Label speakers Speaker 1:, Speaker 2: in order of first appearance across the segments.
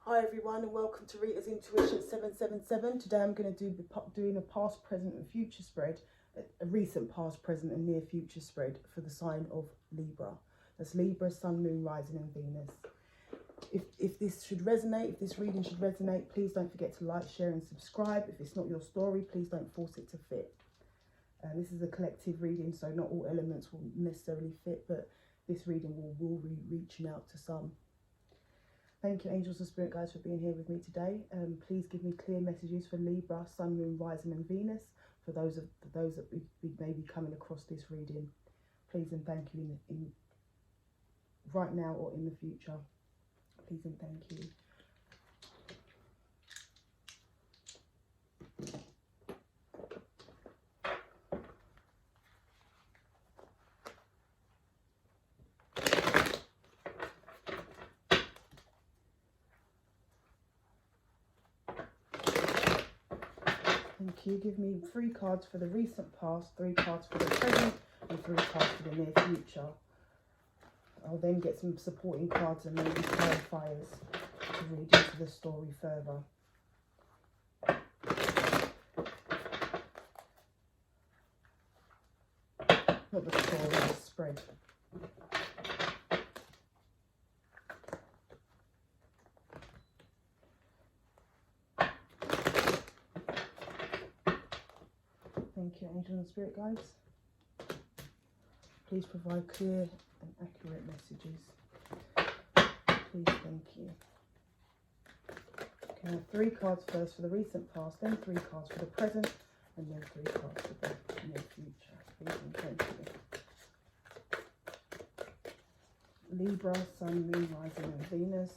Speaker 1: Hi everyone and welcome to Rita's Intuition 777. Today I'm going to do doing a past, present and future spread, a recent past, present and near future spread for the sign of Libra. That's Libra, Sun, Moon, Rising and Venus. If this should resonate, if this reading should resonate, please don't forget to like, share and subscribe. If it's not your story, please don't force it to fit. This is a collective reading, so not all elements will necessarily fit, but this reading will be reaching out to some. Thank you, angels and spirit guides, for being here with me today. Please give me clear messages for Libra, Sun, Moon, Rising and Venus. For those that we may be coming across this reading, please and thank you in right now or in the future. Please and thank you. Thank you. Give me 3 cards for the recent past, 3 cards for the present, and 3 cards for the near future. I'll then get some supporting cards and maybe clarifiers to read into the story further. Not the story, the spread. Thank you, angel and spirit guides. Please provide clear and accurate messages. Please, thank you. Okay, I have 3 cards first for the recent past, then 3 cards for the present, and then 3 cards for the near future. Please and thank you. Libra, Sun, Moon, Rising and Venus.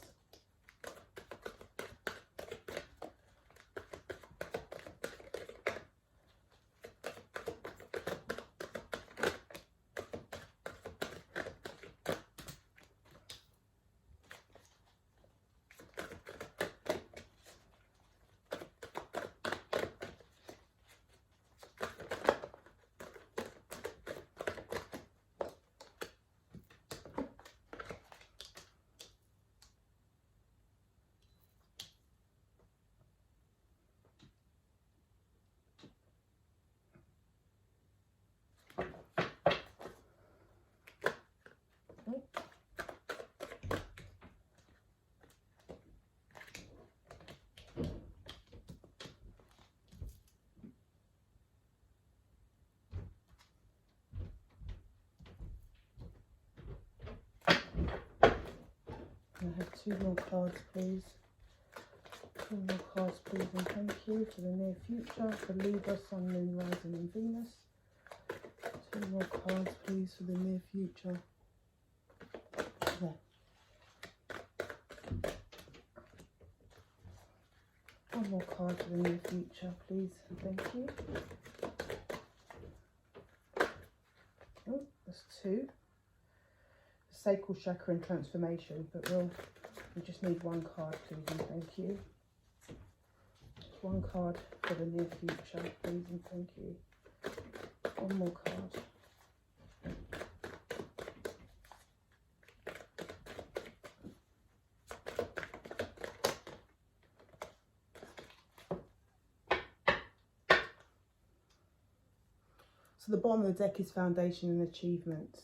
Speaker 1: I have 2 more cards, please. 2 more cards, please, and thank you for the near future for Libra, Sun, Moon, Rising, and Venus. 2 more cards, please, for the near future. There. 1 more card for the near future, please, and thank you. Oh, that's 2. Sacral chakra and transformation, but we just need 1 card, please and thank you. Just 1 card for the near future, please and thank you. 1 more card. So the bottom of the deck is foundation and achievements.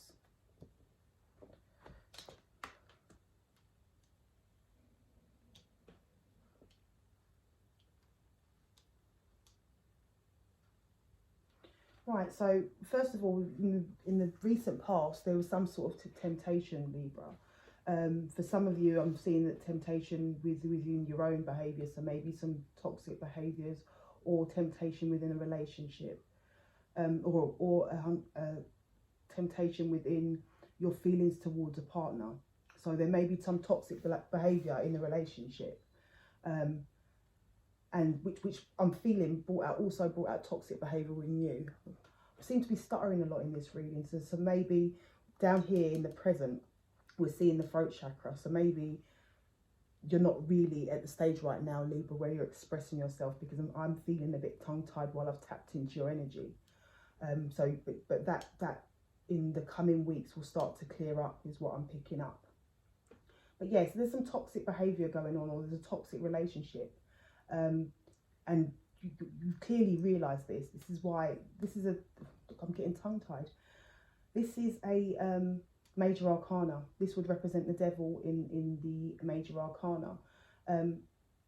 Speaker 1: Right, so first of all, in the recent past, there was some sort of temptation, Libra. For some of you, I'm seeing that temptation within your own behaviour, so maybe some toxic behaviours or temptation within a relationship, or a temptation within your feelings towards a partner. So there may be some toxic behaviour in the relationship. And which I'm feeling also brought out toxic behaviour in you. I seem to be stuttering a lot in this reading, so maybe down here in the present we're seeing the throat chakra, so maybe you're not really at the stage right now, Libra, where you're expressing yourself, because I'm feeling a bit tongue-tied while I've tapped into your energy. But that in the coming weeks will start to clear up, is what I'm picking up. But yeah, so there's some toxic behaviour going on, or there's a toxic relationship. And you clearly realise this. This is why, I'm getting tongue-tied. This is a major arcana. This would represent the devil in the major arcana.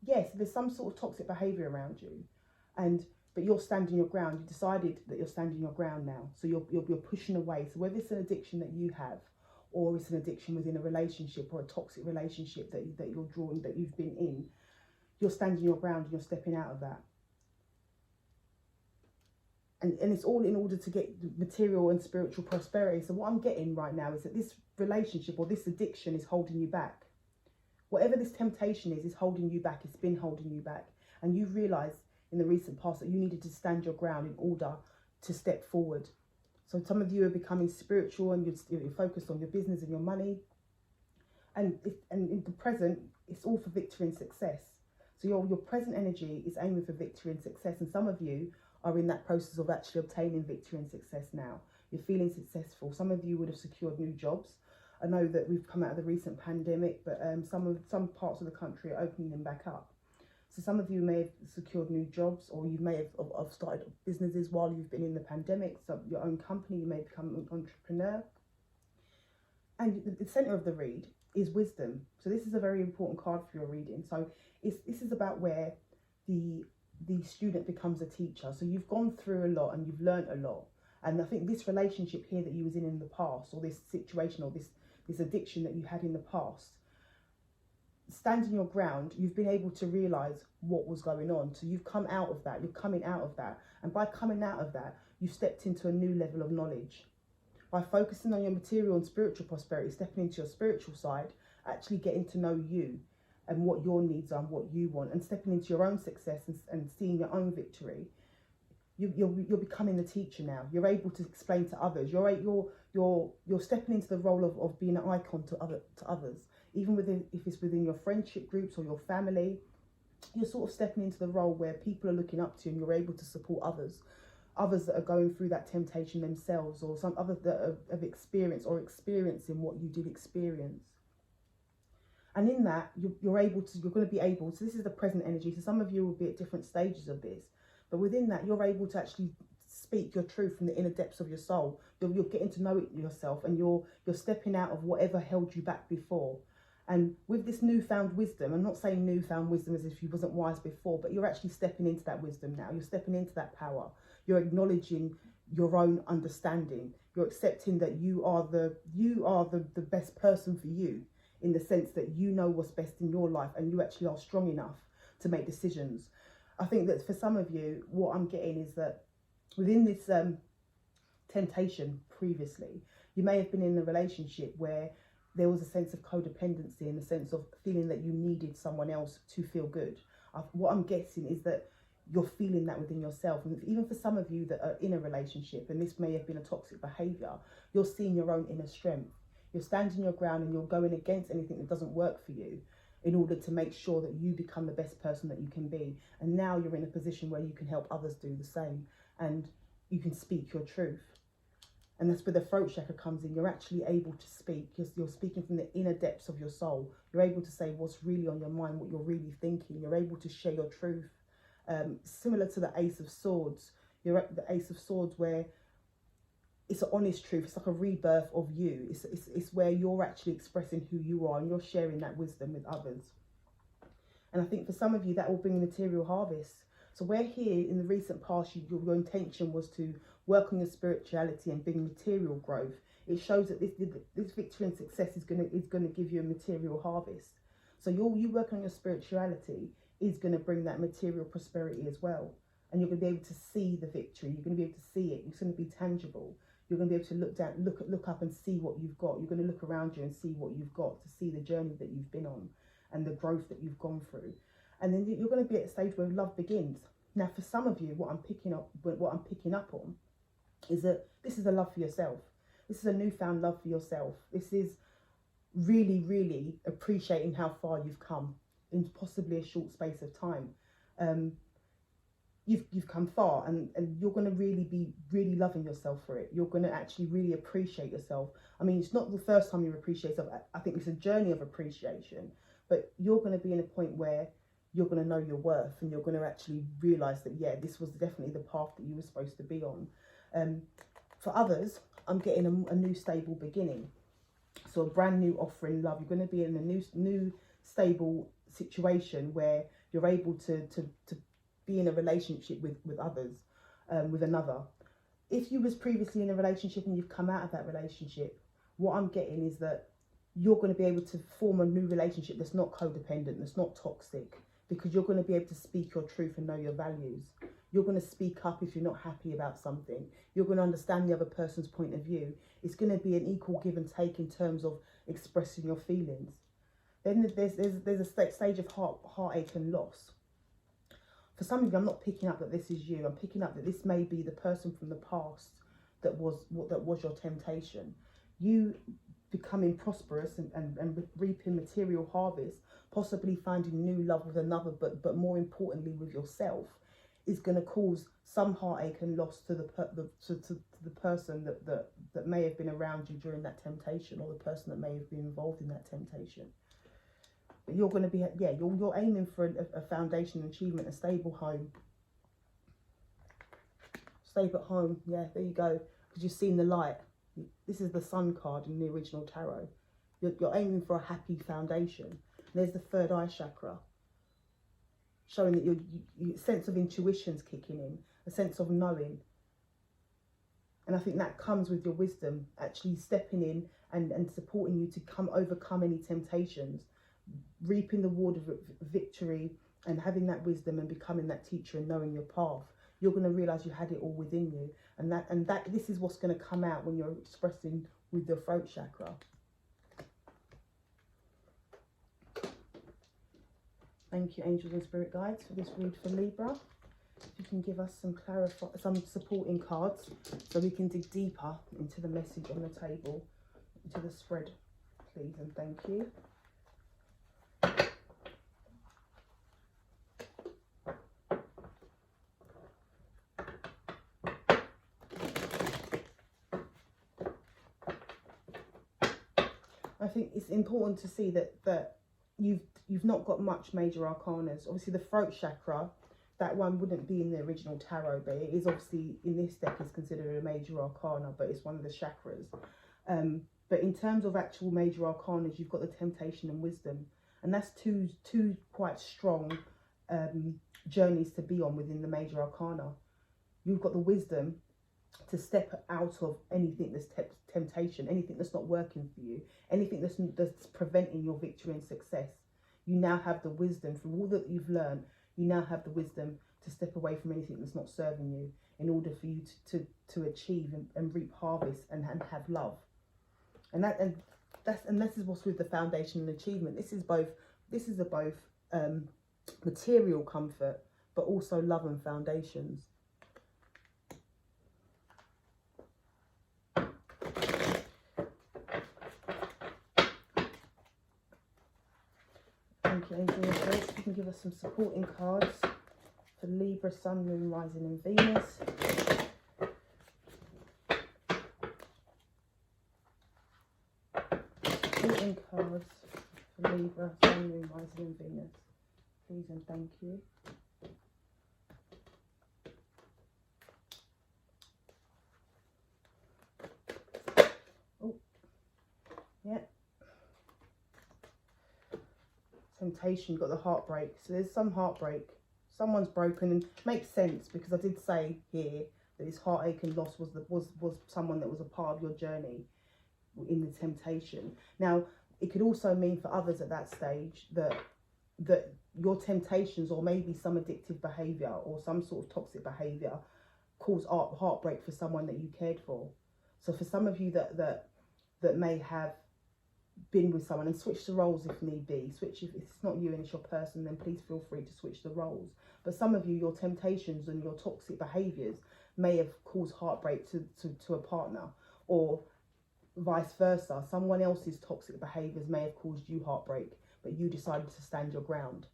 Speaker 1: Yes, there's some sort of toxic behaviour around you, but you're standing your ground. You decided that you're standing your ground now, so you're pushing away. So whether it's an addiction that you have, or it's an addiction within a relationship or a toxic relationship that you're drawing, that you've been in, you're standing your ground and you're stepping out of that. And it's all in order to get material and spiritual prosperity. So what I'm getting right now is that this relationship or this addiction is holding you back. Whatever this temptation is holding you back. It's been holding you back. And you've realised in the recent past that you needed to stand your ground in order to step forward. So some of you are becoming spiritual and you're focused on your business and your money. And in the present, it's all for victory and success. So your present energy is aiming for victory and success. And some of you are in that process of actually obtaining victory and success now. You're feeling successful. Some of you would have secured new jobs. I know that we've come out of the recent pandemic, but some parts of the country are opening them back up. So some of you may have secured new jobs, or you may have started businesses while you've been in the pandemic. So your own company, you may become an entrepreneur. And the centre of the read is wisdom. So this is a very important card for your reading. So this is about where the student becomes a teacher. So you've gone through a lot and you've learned a lot. And I think this relationship here that you was in the past, or this situation, or this addiction that you had in the past, standing your ground, you've been able to realise what was going on. So you've come out of that, you're coming out of that. And by coming out of that, you've stepped into a new level of knowledge. By focusing on your material and spiritual prosperity, stepping into your spiritual side, actually getting to know you and what your needs are and what you want, and stepping into your own success and seeing your own victory, you're becoming the teacher now. You're able to explain to others. You're stepping into the role of being an icon to others. Even if it's within your friendship groups or your family, you're sort of stepping into the role where people are looking up to you and you're able to support others that are going through that temptation themselves, or some others that have experienced or experiencing what you did experience. And in that, you're going to be able, so this is the present energy, so some of you will be at different stages of this, but within that, you're able to actually speak your truth from the inner depths of your soul. You're getting to know it yourself, and you're stepping out of whatever held you back before. And with this newfound wisdom, I'm not saying newfound wisdom as if you wasn't wise before, but you're actually stepping into that wisdom now. You're stepping into that power. You're acknowledging your own understanding. You're accepting that you are the best person for you, in the sense that you know what's best in your life and you actually are strong enough to make decisions. I think that for some of you, what I'm getting is that within this temptation previously, you may have been in a relationship where there was a sense of codependency, in the sense of feeling that you needed someone else to feel good. What I'm guessing is that you're feeling that within yourself. And even for some of you that are in a relationship, and this may have been a toxic behaviour, you're seeing your own inner strength. You're standing your ground and you're going against anything that doesn't work for you in order to make sure that you become the best person that you can be. And now you're in a position where you can help others do the same, and you can speak your truth. And that's where the throat chakra comes in. You're actually able to speak. You're speaking from the inner depths of your soul. You're able to say what's really on your mind, what you're really thinking. You're able to share your truth. Similar to the Ace of Swords. You're at the Ace of Swords, where it's an honest truth. It's like a rebirth of you. It's where you're actually expressing who you are, and you're sharing that wisdom with others. And I think for some of you, that will bring material harvest. So where here in the recent past, your intention was to work on your spirituality and bring material growth, it shows that this victory and success is gonna give you a material harvest. So you working on your spirituality is going to bring that material prosperity as well. And you're going to be able to see the victory. You're going to be able to see it. It's going to be tangible. You're going to be able to look down, look up and see what you've got. You're going to look around you and see what you've got, to see the journey that you've been on and the growth that you've gone through. And then you're going to be at a stage where love begins. Now, for some of you, what I'm picking up on is that this is a love for yourself. This is a newfound love for yourself. This is really, really appreciating how far you've come in possibly a short space of time. you've come far, and you're going to really be really loving yourself for it. You're going to actually really appreciate yourself. I mean, it's not the first time you appreciate yourself. I think it's a journey of appreciation, but you're going to be in a point where you're going to know your worth, and you're going to actually realize that, yeah, this was definitely the path that you were supposed to be on. For others, I'm getting a new stable beginning. So a brand new offering love. You're going to be in a new stable situation where you're able to be in a relationship with others, with another. If you was previously in a relationship and you've come out of that relationship, what I'm getting is that you're going to be able to form a new relationship that's not codependent, that's not toxic, because you're going to be able to speak your truth and know your values. You're going to speak up if you're not happy about something. You're going to understand the other person's point of view. It's going to be an equal give and take in terms of expressing your feelings. Then there's a stage of heartache and loss. For some of you, I'm not picking up that this is you. I'm picking up that this may be the person from the past that was your temptation. You becoming prosperous and reaping material harvest, possibly finding new love with another, but more importantly with yourself, is going to cause some heartache and loss to the person that may have been around you during that temptation, or the person that may have been involved in that temptation. But you're going to be, yeah, you're aiming for a foundation achievement, a stable home. Stable home, yeah, there you go, because you've seen the light. This is the Sun card in the original tarot. You're aiming for a happy foundation. There's the third eye chakra, showing that your sense of intuition's kicking in, a sense of knowing. And I think that comes with your wisdom, actually stepping in and supporting you to overcome any temptations, reaping the reward of victory, and having that wisdom and becoming that teacher and knowing your path. You're going to realise you had it all within you, and that this is what's going to come out when you're expressing with your throat chakra. Thank you, angels and spirit guides, for this read for Libra. If you can give us some supporting cards, so we can dig deeper into the message on the table, into the spread, please, and thank you. I think it's important to see that you've not got much major arcanas. Obviously, the throat chakra, that one wouldn't be in the original tarot, but it is obviously in this deck is considered a major arcana, but it's one of the chakras. But in terms of actual major arcanas, you've got the temptation and wisdom, and that's two quite strong journeys to be on within the major arcana. You've got the wisdom to step out of anything that's temptation, anything that's not working for you, anything that's preventing your victory and success. You now have the wisdom from all that you've learned. You now have the wisdom to step away from anything that's not serving you, in order for you to achieve and reap harvest and have love. And this is what's with the foundation and achievement. This is both material comfort, but also love and foundations. Thank you, angel and spirits. You can give us some supporting cards for Libra, Sun, Moon, Rising and Venus. Supporting cards for Libra, Sun, Moon, Rising and Venus. Please and thank you. Oh, yeah. Temptation, you've got the heartbreak. So there's some heartbreak. Someone's broken, and makes sense, because I did say here that this heartache and loss was someone that was a part of your journey in the temptation. Now, it could also mean for others at that stage that your temptations, or maybe some addictive behaviour or some sort of toxic behaviour, caused heartbreak for someone that you cared for. So for some of you that may have been with someone, and switch the roles if need be. Switch, if it's not you and it's your person, then please feel free to switch the roles. But some of you, your temptations and your toxic behaviours may have caused heartbreak to a partner, or vice versa. Someone else's toxic behaviours may have caused you heartbreak, but you decided to stand your ground.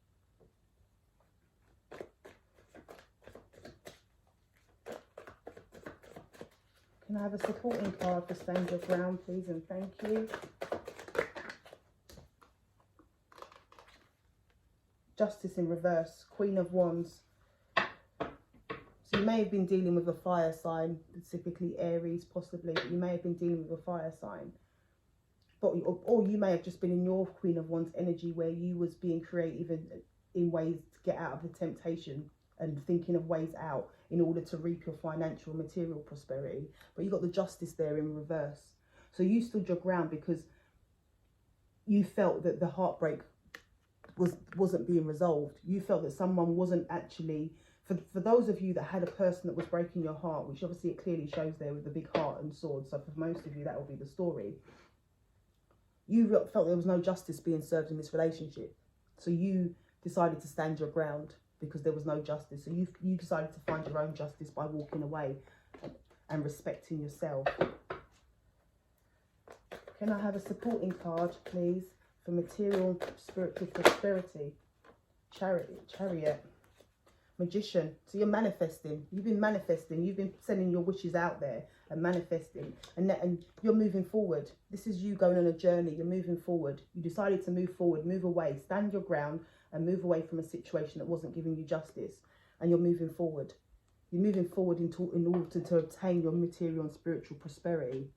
Speaker 1: Can I have a supporting card for stand your ground, please, and thank you. Justice in reverse, Queen of Wands. So you may have been dealing with a fire sign, specifically Aries, possibly. You may have been dealing with a fire sign. But, or you may have just been in your Queen of Wands energy where you was being creative in ways to get out of the temptation and thinking of ways out in order to reap your financial and material prosperity. But you got the Justice there in reverse. So you stood your ground because you felt that the heartbreak wasn't being resolved. You felt that someone wasn't actually, for those of you that had a person that was breaking your heart, which obviously it clearly shows there with the big heart and sword, so for most of you that will be the story. You felt there was no justice being served in this relationship, so you decided to stand your ground because there was no justice. So you decided to find your own justice by walking away and respecting yourself. Can I have a supporting card, please, for material and spiritual prosperity? Chariot. Magician. So you're manifesting. You've been manifesting. You've been sending your wishes out there and manifesting. And you're moving forward. This is you going on a journey. You're moving forward. You decided to move forward, move away, stand your ground and move away from a situation that wasn't giving you justice. And you're moving forward. You're moving forward in order to obtain your material and spiritual prosperity.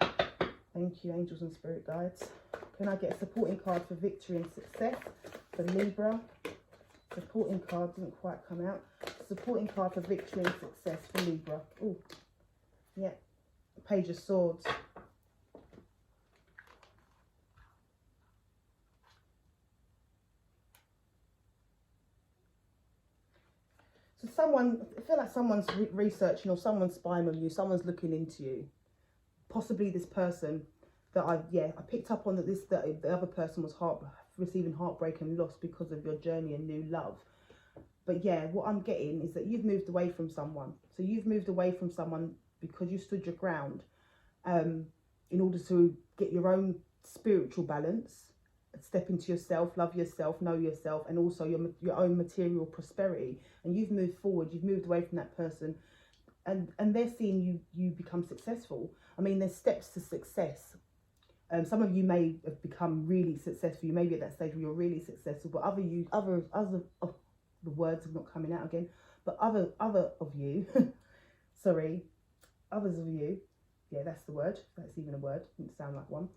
Speaker 1: Thank you, angels and spirit guides. Can I get a supporting card for victory and success for Libra? Supporting card didn't quite come out. Supporting card for victory and success for Libra. Oh, yeah. Page of Swords. So I feel like someone's researching or someone's spying on you. Someone's looking into you. Possibly this person that I picked up on that the other person was receiving heartbreak and loss because of your journey and new love. But yeah, what I'm getting is that you've moved away from someone. So you've moved away from someone because you stood your ground in order to get your own spiritual balance, step into yourself, love yourself, know yourself, and also your own material prosperity. And you've moved forward, you've moved away from that person, and they're seeing you become successful. I mean, there's steps to success. Some of you may have become really successful. You may be at that stage where you're really successful, but the words are not coming out again. But other of you, sorry, others of you, yeah, that's the word. That's even a word. Didn't sound like one.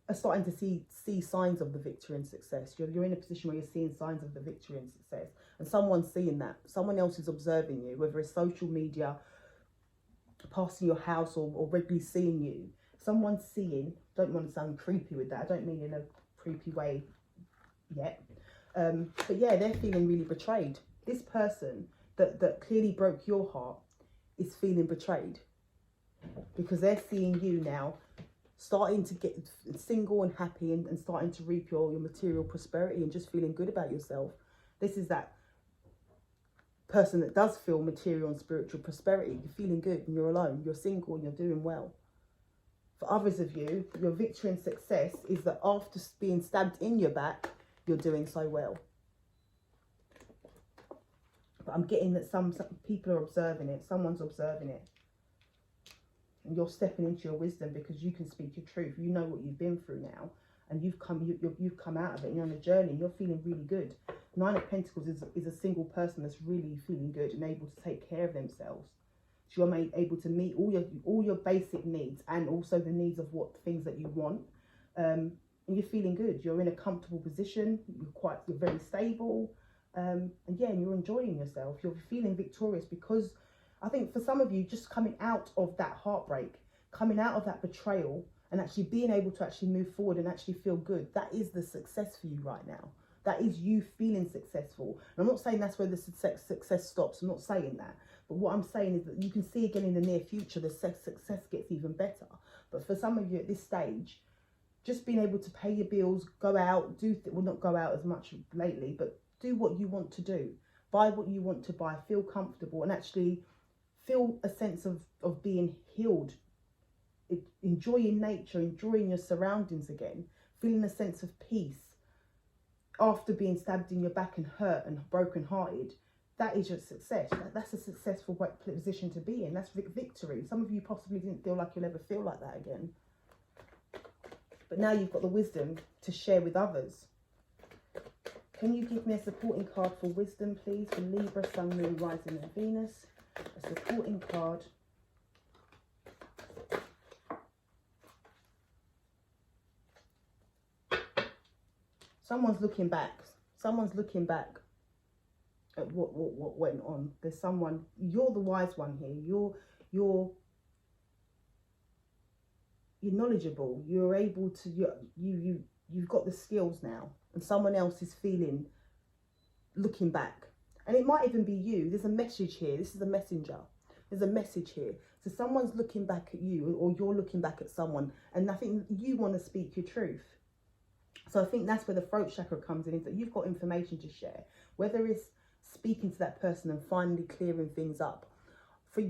Speaker 1: Are starting to see signs of the victory and success. You're in a position where you're seeing signs of the victory and success, and someone's seeing that. Someone else is observing you, whether it's social media, passing your house, or regularly seeing you. Someone's seeing. Don't want to sound creepy with that. I don't mean in a creepy way yet. But yeah, they're feeling really betrayed. This person that clearly broke your heart is feeling betrayed because they're seeing you now starting to get single and happy and starting to reap your material prosperity and just feeling good about yourself. This is that person that does feel material and spiritual prosperity. You're feeling good and you're alone. You're single and you're doing well. For others of you, your victory and success is that after being stabbed in your back, you're doing so well. But I'm getting that some people are observing it. Someone's observing it. And you're stepping into your wisdom because you can speak your truth. You know what you've been through now. And you've come out of it. And you're on a journey. And you're feeling really good. 9 of Pentacles is a single person that's really feeling good and able to take care of themselves. So you're able to meet all your basic needs and also the needs of what things that you want. And you're feeling good. You're in a comfortable position. You're very stable. And you're enjoying yourself. You're feeling victorious because I think for some of you, just coming out of that heartbreak, coming out of that betrayal, and actually being able to actually move forward and actually feel good, that is the success for you right now. That is you feeling successful. And I'm not saying that's where the success stops. I'm not saying that. But what I'm saying is that you can see again in the near future, the success gets even better. But for some of you at this stage, just being able to pay your bills, go out, well, not go out as much lately, but do what you want to do. Buy what you want to buy. Feel comfortable and actually feel a sense of being healed. Enjoying nature, enjoying your surroundings again. Feeling a sense of peace. After being stabbed in your back and hurt and broken-hearted, that is your success. That's a successful position to be in. That's victory. Some of you possibly didn't feel like you'll ever feel like that again. But now you've got the wisdom to share with others. Can you give me a supporting card for wisdom, please? For Libra, Sun, Moon, Rising and Venus. A supporting card. Someone's looking back. Someone's looking back at what went on. There's someone, you're the wise one here. You're knowledgeable. You're able to, you've got the skills now. And someone else is looking back. And it might even be you. There's a message here. This is a messenger. There's a message here. So someone's looking back at you, or you're looking back at someone. And I think you want to speak your truth. So I think that's where the throat chakra comes in, is that you've got information to share. Whether it's speaking to that person and finally clearing things up. For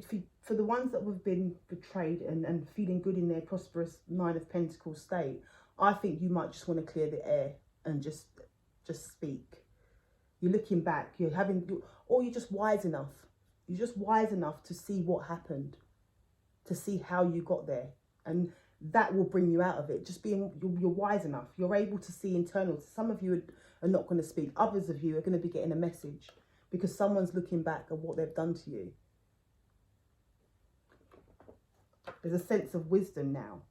Speaker 1: the ones that have been betrayed and feeling good in their prosperous Nine of Pentacles state, I think you might just want to clear the air and just speak. You're looking back, or you're just wise enough. You're just wise enough to see what happened, to see how you got there. And that will bring you out of it. Just being, you're wise enough. You're able to see internal. Some of you are not going to speak. Others of you are going to be getting a message because someone's looking back at what they've done to you. There's a sense of wisdom now.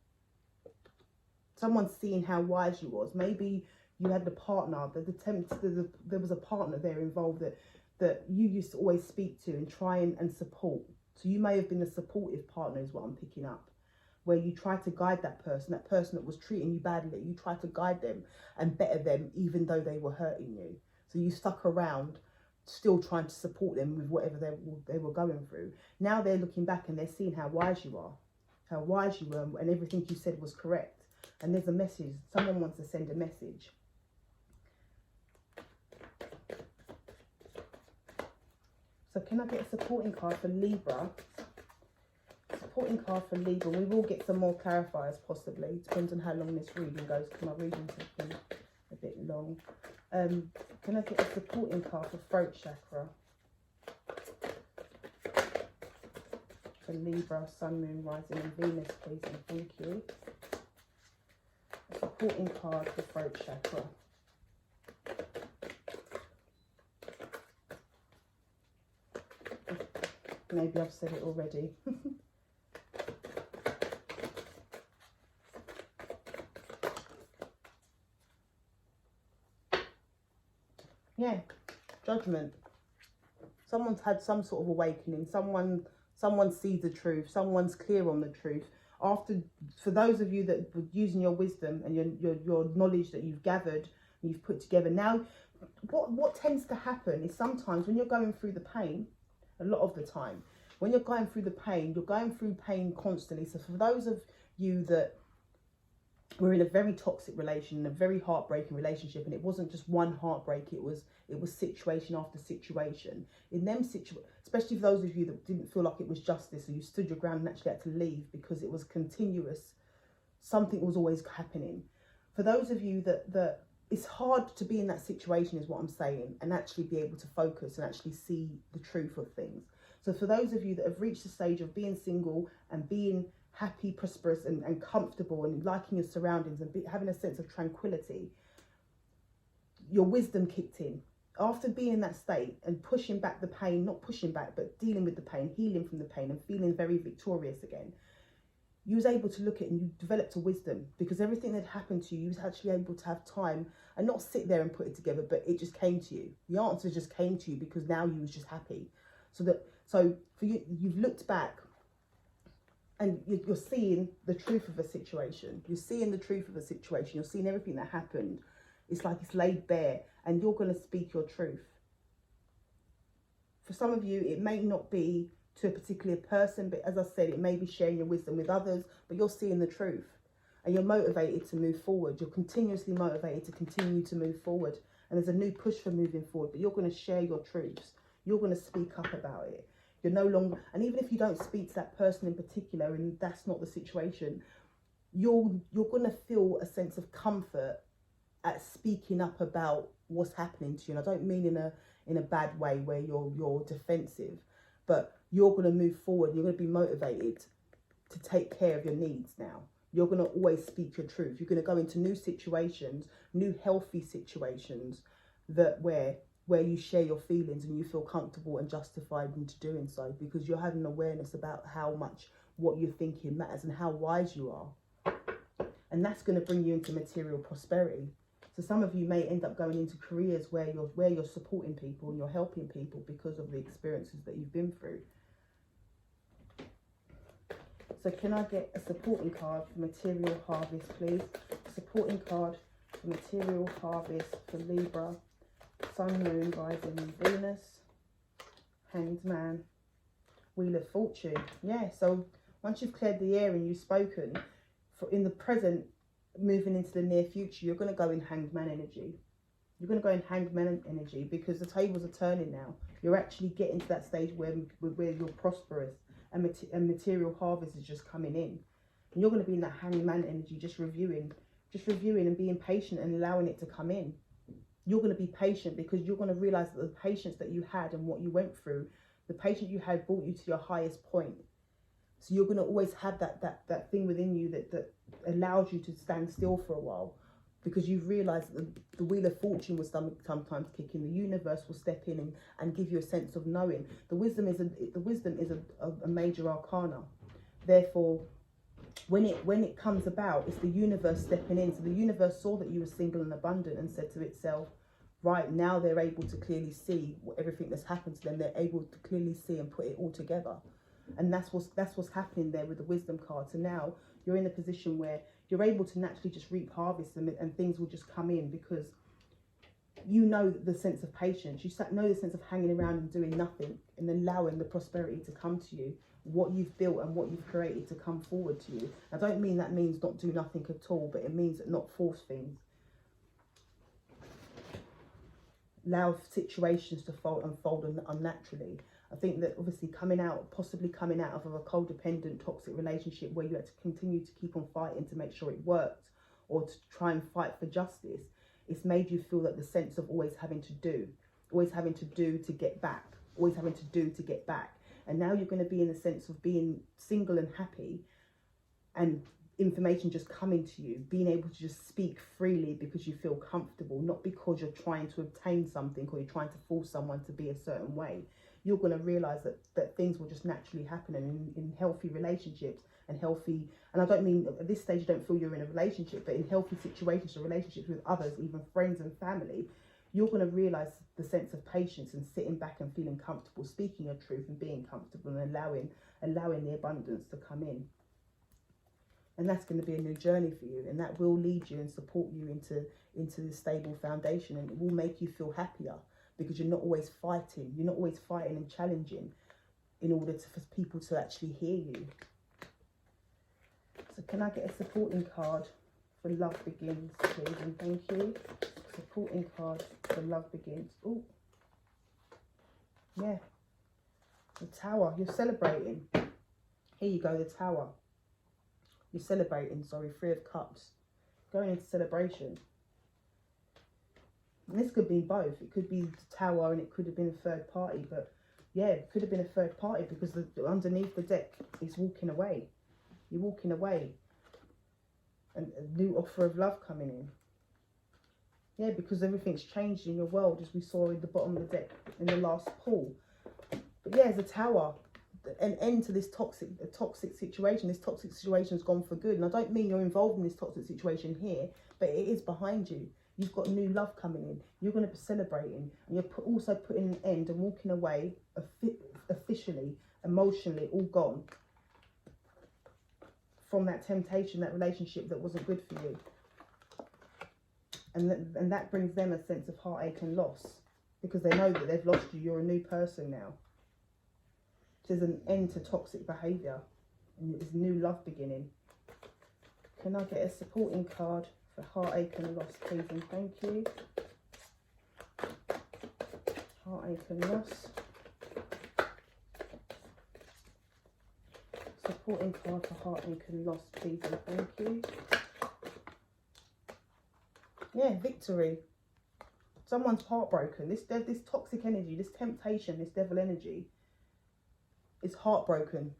Speaker 1: Someone's seeing how wise you was. Maybe you had the partner, there was a partner there involved that you used to always speak to and try and support. So you may have been a supportive partner is what I'm picking up, where you try to guide that person that was treating you badly. You try to guide them and better them even though they were hurting you. So you stuck around still trying to support them with whatever they were going through. Now they're looking back and they're seeing how wise you are, how wise you were, and everything you said was correct. And there's a message. Someone wants to send a message. So can I get a supporting card for Libra? Supporting card for Libra. We will get some more clarifiers possibly. Depends on how long this reading goes, because my readings have been a bit long. Can I get a supporting card for throat chakra? For Libra, Sun, Moon, Rising and Venus, please, and thank you. A supporting card for throat chakra. Maybe I've said it already. Yeah, judgment. Someone's had some sort of awakening. Someone sees the truth. Someone's clear on the truth. For those of you that were using your wisdom and your knowledge that you've gathered, and you've put together. Now, what tends to happen is sometimes when you're going through the pain, a lot of the time, when you're going through the pain, you're going through pain constantly. So for those of you that were in a very toxic relation, a very heartbreaking relationship, and it wasn't just one heartbreak, it was situation after situation. In them especially for those of you that didn't feel like it was justice, or you stood your ground and actually had to leave because it was continuous, something was always happening. For those of you that it's hard to be in that situation is what I'm saying, and actually be able to focus and actually see the truth of things. So for those of you that have reached the stage of being single and being happy, prosperous and comfortable and liking your surroundings and having a sense of tranquility, your wisdom kicked in. After being in that state and pushing back the pain, not pushing back, but dealing with the pain, healing from the pain and feeling very victorious again, you was able to look at it and you developed a wisdom, because everything that happened to you, you was actually able to have time and not sit there and put it together, but it just came to you. The answer just came to you because now you was just happy. So for you, you've looked back and you're seeing the truth of a situation. You're seeing the truth of a situation. You're seeing everything that happened. It's like it's laid bare, and you're going to speak your truth. For some of you, it may not be to a particular person, but as I said, it may be sharing your wisdom with others, but you're seeing the truth and you're motivated to move forward. You're continuously motivated to continue to move forward, and there's a new push for moving forward, but you're going to share your truths. You're going to speak up about it. You're no longer, and even if you don't speak to that person in particular and that's not the situation, you're going to feel a sense of comfort at speaking up about what's happening to you. And I don't mean in a bad way where you're defensive, but you're going to move forward. You're going to be motivated to take care of your needs now. You're going to always speak your truth. You're going to go into new situations, new healthy situations that where you share your feelings and you feel comfortable and justified into doing so, because you're having awareness about how much what you're thinking matters and how wise you are. And that's going to bring you into material prosperity. So some of you may end up going into careers where you're supporting people and you're helping people because of the experiences that you've been through. So can I get a supporting card for material harvest, please? Supporting card for material harvest for Libra, Sun, Moon, Rising, Venus, Hanged Man, Wheel of Fortune. Yeah, so once you've cleared the air and you've spoken, in the present, moving into the near future, you're going to go in Hanged Man energy. You're going to go in Hanged Man energy because the tables are turning now. You're actually getting to that stage where you're prosperous. And material harvest is just coming in, and you're going to be in that Hanged Man energy, just reviewing and being patient and allowing it to come in. You're going to be patient because you're going to realize that the patience that you had and what you went through, the patience you had brought you to your highest point. So you're going to always have that thing within you that allows you to stand still for a while, because you've realized that the Wheel of Fortune will sometimes kick in. The universe will step in and give you a sense of knowing. The wisdom is a major arcana. Therefore, when it comes about, it's the universe stepping in. So the universe saw that you were single and abundant and said to itself, right, now they're able to clearly see everything that's happened to them. They're able to clearly see and put it all together. And that's what's happening there with the wisdom card. So now you're in a position where you're able to naturally just reap harvest and things will just come in, because you know the sense of patience. You know the sense of hanging around and doing nothing and allowing the prosperity to come to you, what you've built and what you've created to come forward to you. I don't mean that means not do nothing at all, but it means not force things. Allow situations to unfold unnaturally. I think that obviously possibly coming out of a codependent, toxic relationship where you had to continue to keep on fighting to make sure it worked, or to try and fight for justice, it's made you feel that the sense of always having to do to get back, always having to do to get back. And now you're going to be in the sense of being single and happy, and information just coming to you, being able to just speak freely because you feel comfortable, not because you're trying to obtain something or you're trying to force someone to be a certain way. You're going to realize that things will just naturally happen, and in healthy relationships and I don't mean at this stage you don't feel you're in a relationship, but in healthy situations or relationships with others, even friends and family, you're going to realize the sense of patience and sitting back and feeling comfortable, speaking your truth and being comfortable and allowing the abundance to come in. And that's going to be a new journey for you, and that will lead you and support you into this stable foundation, and it will make you feel happier, because you're not always fighting. You're not always fighting and challenging in order for people to actually hear you. So can I get a supporting card for Love Begins, please? And thank you. Supporting card for Love Begins. Oh, yeah. The Tower. You're celebrating. Here you go, the Tower. You're celebrating, sorry, 3 of Cups. Going into celebration. And this could be both. It could be the Tower and it could have been a third party. But yeah, it could have been a third party, because underneath the deck is walking away. You're walking away. And a new offer of love coming in. Yeah, because everything's changed in your world, as we saw in the bottom of the deck in the last pull. But yeah, as a Tower, an end to this toxic situation. This toxic situation has gone for good. And I don't mean you're involved in this toxic situation here, but it is behind you. You've got new love coming in. You're going to be celebrating. And you're also putting an end and walking away officially, emotionally, all gone from that temptation, that relationship that wasn't good for you. And that brings them a sense of heartache and loss, because they know that they've lost you. You're a new person now. There's an end to toxic behaviour, and there's new love beginning. Can I get a supporting card for heartache and loss, please? And thank you. Heartache and loss. Supporting card for heartache and loss, please, and thank you. Yeah, victory. Someone's heartbroken. This toxic energy, this temptation, this devil energy is heartbroken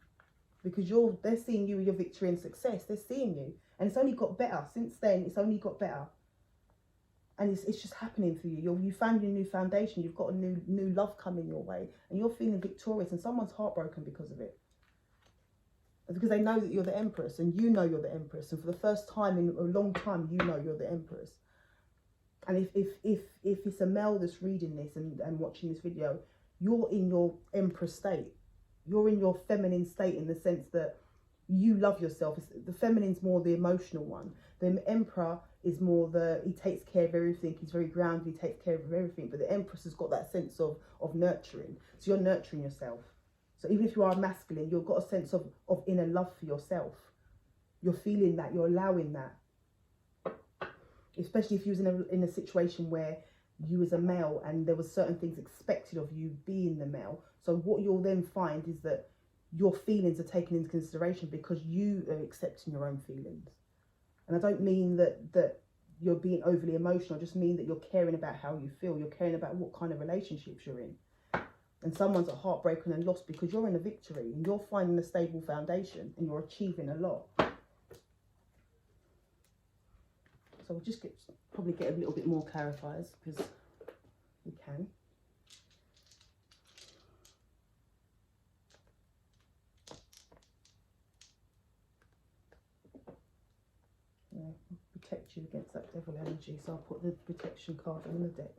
Speaker 1: because they're seeing you with your victory and success. They're seeing you, and it's only got better since then. It's only got better, and it's just happening for you. You found your new foundation. You've got a new love coming your way, and you're feeling victorious. And someone's heartbroken because of it, because they know that you're the Empress, and you know you're the Empress, and for the first time in a long time, you know you're the Empress. And if it's a male that's reading this and watching this video, you're in your Empress state. You're in your feminine state in the sense that you love yourself. The feminine's more the emotional one. The Emperor is more he takes care of everything. He's very grounded. He takes care of everything. But the Empress has got that sense of nurturing. So you're nurturing yourself. So even if you are masculine, you've got a sense of inner love for yourself. You're feeling that. You're allowing that. Especially if you was in a situation where you was a male and there was certain things expected of you being the male. So what you'll then find is that your feelings are taken into consideration because you are accepting your own feelings. And I don't mean that you're being overly emotional. I just mean that you're caring about how you feel. You're caring about what kind of relationships you're in. And someone's heartbroken and lost because you're in a victory and you're finding a stable foundation and you're achieving a lot. So we'll just probably get a little bit more clarifiers because we can. Yeah, protect you against that devil energy. So I'll put the protection card in the deck.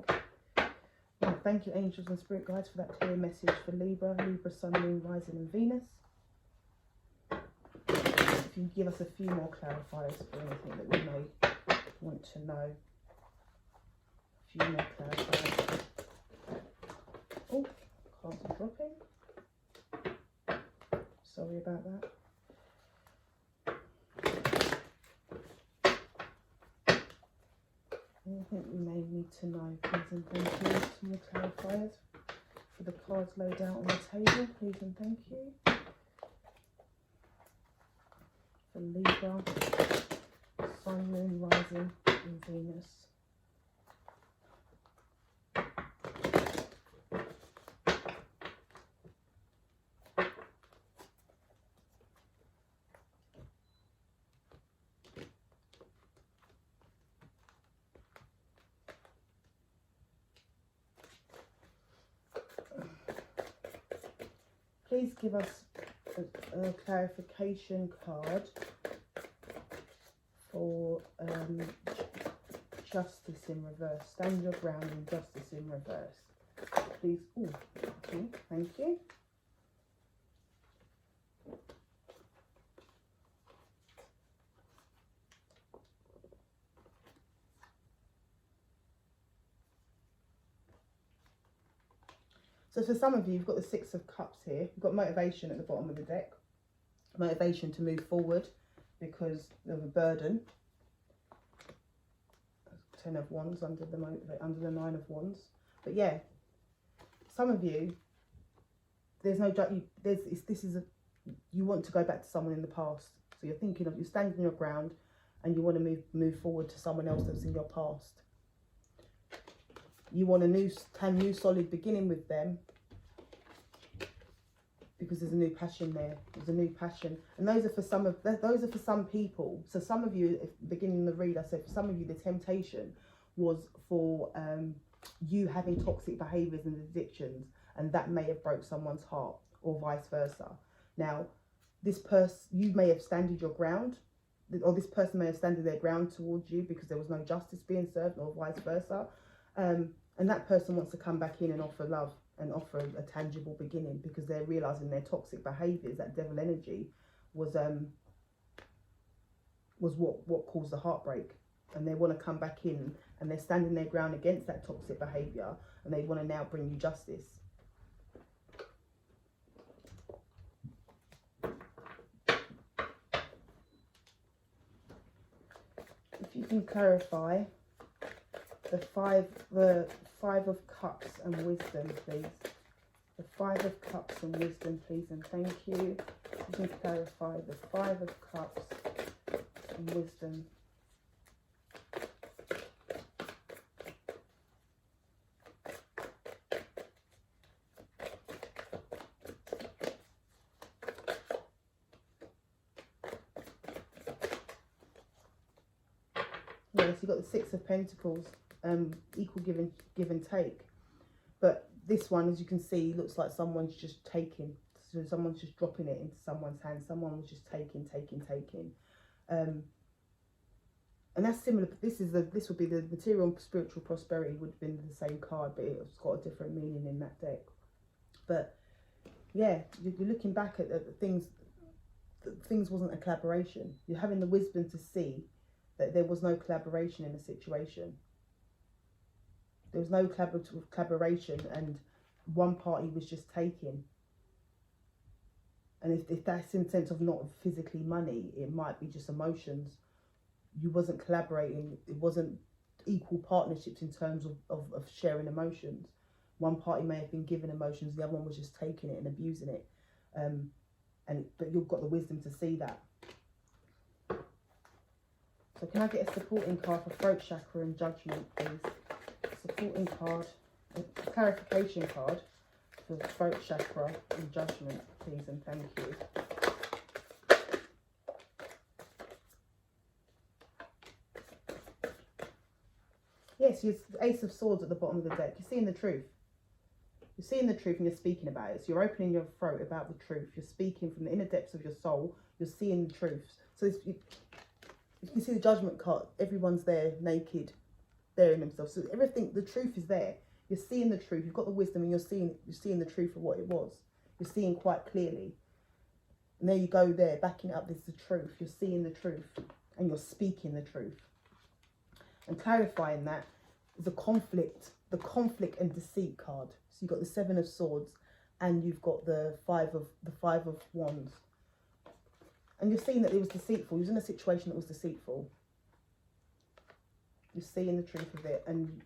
Speaker 1: Well, thank you, angels and spirit guides, for that clear message for Libra, Sun, Moon, Rising and Venus. If you give us a few more clarifiers for anything that we may want to know. A few more clarifiers. Oh, cards are dropping. Sorry about that. Anything we may need to know, please and thank you. Some more clarifiers for the cards laid out on the table, please and thank you. For Libra, Sun, Moon, Rising and Venus. Please give us a clarification card for justice in reverse. Stand your ground and justice in reverse. Please. Oh, okay, thank you. So for some of you, you've got the Six of Cups here. You've got motivation at the bottom of the deck. Motivation to move forward because of a burden. 10 of Wands under the Nine of Wands. But yeah, some of you, there's no you want to go back to someone in the past. So you're thinking of, you're standing your ground and you want to move forward to someone else that's in your past. You want a new solid beginning with them because there's a new passion there. There's a new passion, and those are for some people. So some of you, at the beginning of the read, I said for some of you the temptation was for you having toxic behaviours and addictions, and that may have broke someone's heart, or vice versa. Now, you may have standed your ground, or this person may have standed their ground towards you because there was no justice being served, or vice versa. And that person wants to come back in and offer love and offer a tangible beginning because they're realising their toxic behaviours, that devil energy, was what caused the heartbreak. And they want to come back in and they're standing their ground against that toxic behaviour and they want to now bring you justice. If you can clarify the Five of Cups and Wisdom, please. The Five of Cups and Wisdom, please, and thank you. You can clarify the Five of Cups and Wisdom. so you've got the Six of Pentacles, equal give and take. But this one, as you can see, looks like someone's just taking. So someone's just dropping it into someone's hand. Someone was just taking. And that's similar. This would be the material and spiritual prosperity would have been the same card, but it's got a different meaning in that deck. But yeah, you're looking back at things. Things wasn't a collaboration. You're having the wisdom to see that there was no collaboration in the situation. There was no collaboration, and one party was just taking. And if that's in the sense of not physically money, it might be just emotions. You wasn't collaborating. It wasn't equal partnerships in terms of sharing emotions. One party may have been given emotions, the other one was just taking it and abusing it. But you've got the wisdom to see that. So can I get a supporting card for throat chakra and judgment, please? Supporting card, a clarification card for throat chakra and judgment, please, and thank you. Yes, you're Ace of Swords at the bottom of the deck. You're seeing the truth. You're seeing the truth and you're speaking about it. So you're opening your throat about the truth. You're speaking from the inner depths of your soul. You're seeing the truth. So you can see the judgment card. Everyone's there naked, there in themselves. So everything, the truth is there. You're seeing the truth. You've got the wisdom and you're seeing the truth of what it was. You're seeing quite clearly. And there you go there, backing it up. This is the truth. You're seeing the truth and you're speaking the truth. And clarifying that is the conflict and deceit card. So you've got the Seven of Swords and you've got the five of Wands. And you're seeing that it was deceitful. He was in a situation that was deceitful. You're seeing the truth of it and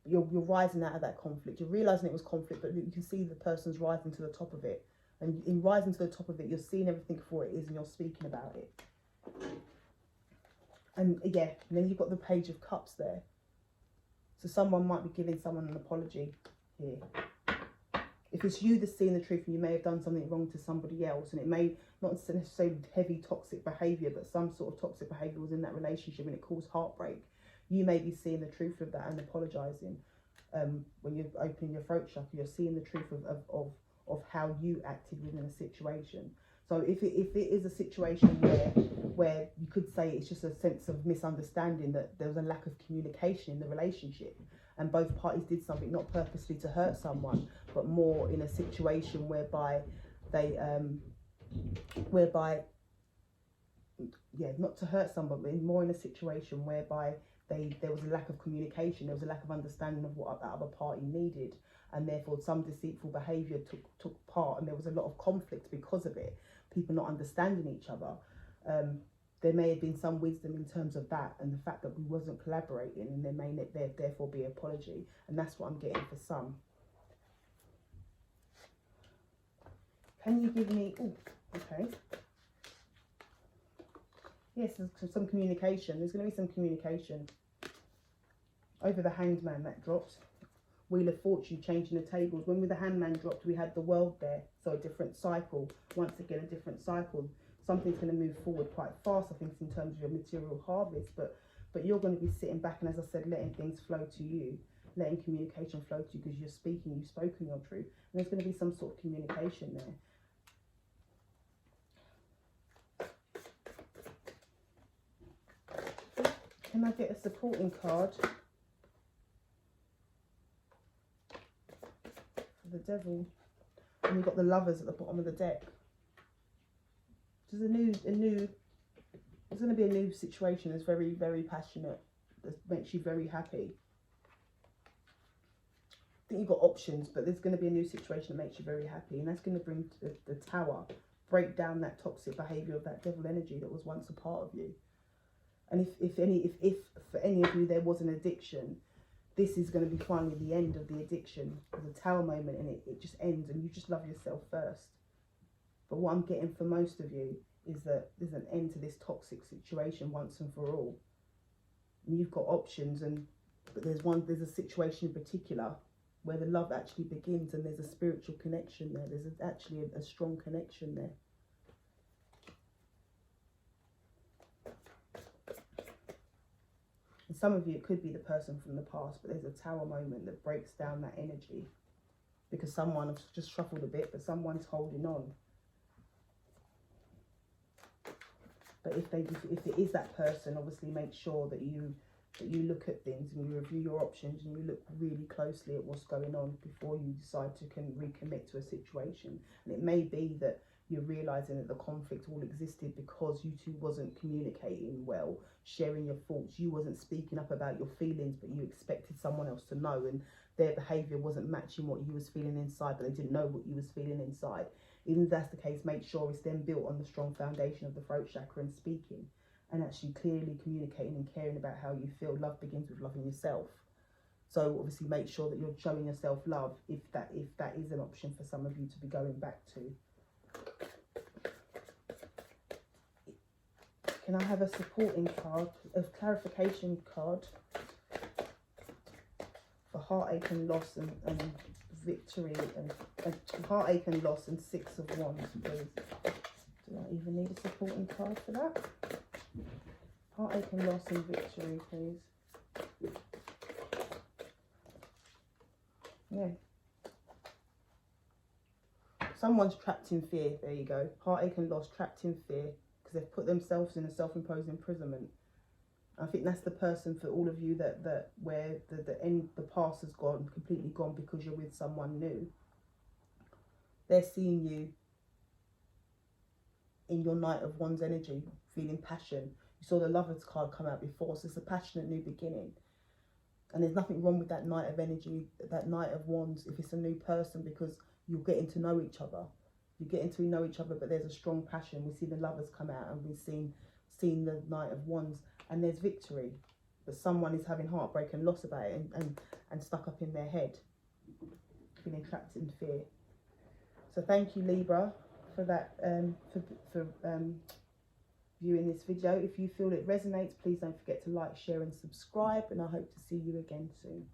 Speaker 1: you're rising out of that conflict. You're realising it was conflict, but you can see the person's rising to the top of it. And in rising to the top of it, you're seeing everything for it is and you're speaking about it. And yeah, and then you've got the Page of Cups there. So someone might be giving someone an apology here. If it's you that's seeing the truth and you may have done something wrong to somebody else, and it may not necessarily heavy toxic behaviour, but some sort of toxic behaviour was in that relationship and it caused heartbreak, you may be seeing the truth of that and apologising. When you're opening your throat chakra, you're seeing the truth of how you acted within a situation. So if it is a situation where you could say it's just a sense of misunderstanding, that there was a lack of communication in the relationship and both parties did something not purposely to hurt someone, but more in a situation whereby they not to hurt someone, but more in a situation whereby there was a lack of communication, there was a lack of understanding of what that other party needed, and therefore some deceitful behaviour took part, and there was a lot of conflict because of it, people not understanding each other. There may have been some wisdom in terms of that and the fact that we wasn't collaborating, and there may therefore be apology, and that's what I'm getting for some. Can you give me, okay. Yes, there's some communication. There's going to be some communication. Over the Hanged Man that dropped. Wheel of Fortune changing the tables. When the Hangman dropped, we had the World there. So a different cycle. Once again, a different cycle. Something's going to move forward quite fast, I think, in terms of your material harvest. But you're going to be sitting back and, as I said, letting things flow to you. Letting communication flow to you because you're speaking, you've spoken your truth. And there's going to be some sort of communication there. Can I get a supporting card for the Devil? And we've got the Lovers at the bottom of the deck. There's there's going to be a new situation that's very, very passionate, that makes you very happy. I think you've got options, but there's going to be a new situation that makes you very happy, and that's going to bring the Tower, break down that toxic behaviour of that devil energy that was once a part of you. And if for any of you there was an addiction, this is going to be finally the end of the addiction, the Tower moment, and it just ends and you just love yourself first. But what I'm getting for most of you is that there's an end to this toxic situation once and for all. And you've got options, but there's a situation in particular where the love actually begins, and there's a spiritual connection there. There's actually a strong connection there. some of you, it could be the person from the past, but there's a Tower moment that breaks down that energy. Because someone has just shuffled a bit, but someone's holding on. But if it is that person, obviously make sure that you look at things and you review your options and you look really closely at what's going on before you decide to recommit to a situation. And it may be that you're realising that the conflict all existed because you two wasn't communicating well, sharing your thoughts. You wasn't speaking up about your feelings, but you expected someone else to know, and their behaviour wasn't matching what you was feeling inside, but they didn't know what you was feeling inside. Even if that's the case, make sure it's then built on the strong foundation of the throat chakra and speaking, and actually clearly communicating and caring about how you feel. Love begins with loving yourself. So obviously make sure that you're showing yourself love if that is an option for some of you to be going back to. Can I have a supporting card, a clarification card for heartache and loss and victory, and heartache and loss and Six of Wands, please? Do I even need a supporting card for that? Heartache and loss and victory, please. Yeah. Someone's trapped in fear. There you go. Heartache and loss, trapped in fear, because they've put themselves in a self-imposed imprisonment. I think that's the person for all of you that where the past has completely gone because you're with someone new. They're seeing you in your Knight of Wands energy, feeling passion. You saw the Lovers card come out before, so it's a passionate new beginning. And there's nothing wrong with that Knight of energy, that Knight of Wands, if it's a new person, because you're getting to know each other. You're getting to know each other, but there's a strong passion. We see the Lovers come out, and we've seen the Knight of Wands, and there's victory. But someone is having heartbreak and loss about it, and stuck up in their head, feeling trapped in fear. So thank you, Libra, for that, for viewing this video. If you feel it resonates, please don't forget to like, share and subscribe, and I hope to see you again soon.